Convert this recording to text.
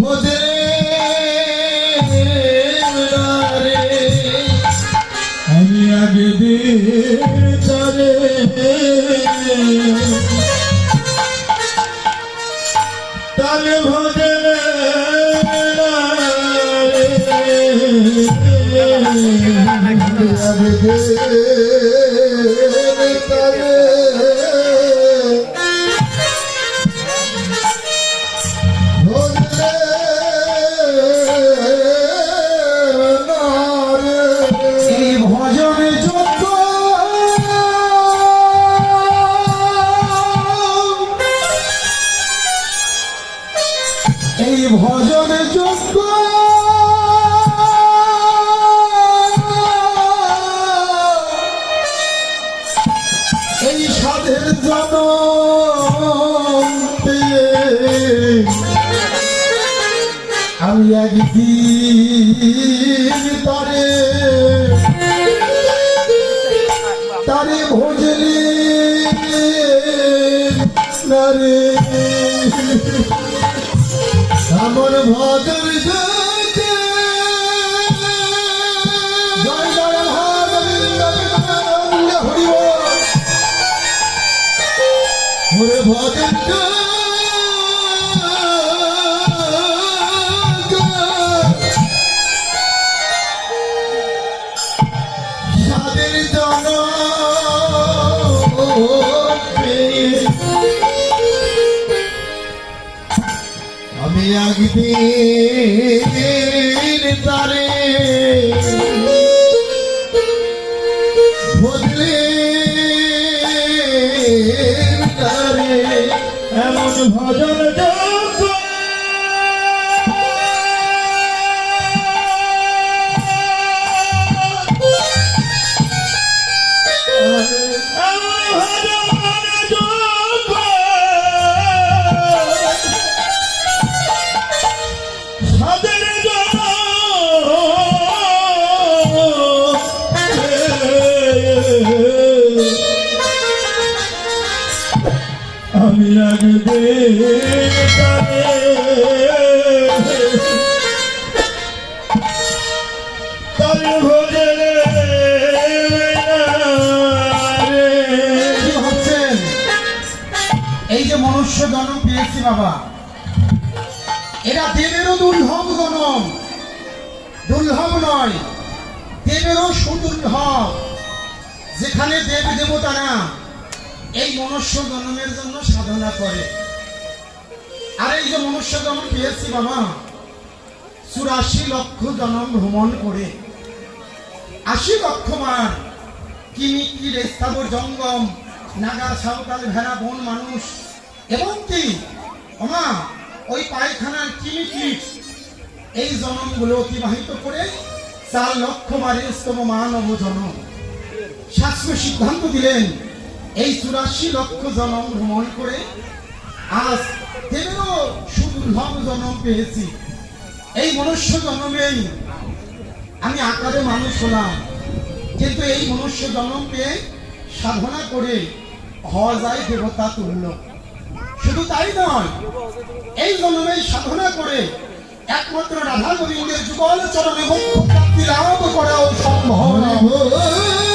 ভোজে আমি আগে দিতারে তালে ভোজে আগে দিতারে ভজনে যোগ্য এই সাধের জনম আমি একদিন তারে ভজলি নারে আমার ভজন যাতে জয় জয় গোবিন্দ হরি ওরে ভজন সাদের জন আমি একদিন তারে ভজলে তারে এমন ভজন যোগ্য আমি আগে তারে ভোজে ভাবছেন এই যে মনুষ্য জন্ম পেয়েছি বাবা, এরা দেবেরও দুর্লভ জন্ম, দুর্লভ নয় দেবেরও সুদুর্লভ, যেখানে দেব দেবতারা এই মনুষ্য জন্মের জন্য সাধনা করে। আর এই যে মনুষ্য জন্ম পেয়েছি বাবা ৮৪ লক্ষ জন্ম ভ্রমণ করে ৮০ লক্ষ বার কি স্থাবর জঙ্গম নাগা সাঁওতাল ভেড়া বন মানুষ এবং কি ওমা ওই পায়খানার কিমিকিট এই জন্মগুলো অতিবাহিত করে ৪ লক্ষ বারের স্তম মানব জন্ম। শাস্ত্র সিদ্ধান্ত দিলেন এই ৮৪ লক্ষ জন্ম ভ্রমণ করে আজ দেবেরও সুদুর্লভ জন্ম পেয়েছি। এই মনুষ্য জন্মেই আমি আকারে মানুষ হলাম, কিন্তু এই মনুষ্য জন্ম পেয়ে সাধনা করে হওয়া যায় দেবতা তুল্য। শুধু তাই নয়, এই জন্মেই সাধনা করে একমাত্র রাধা গোবিন্দের যুগল চরণে মুক্তি প্রাপ্তি লাভ করাও সম্ভব।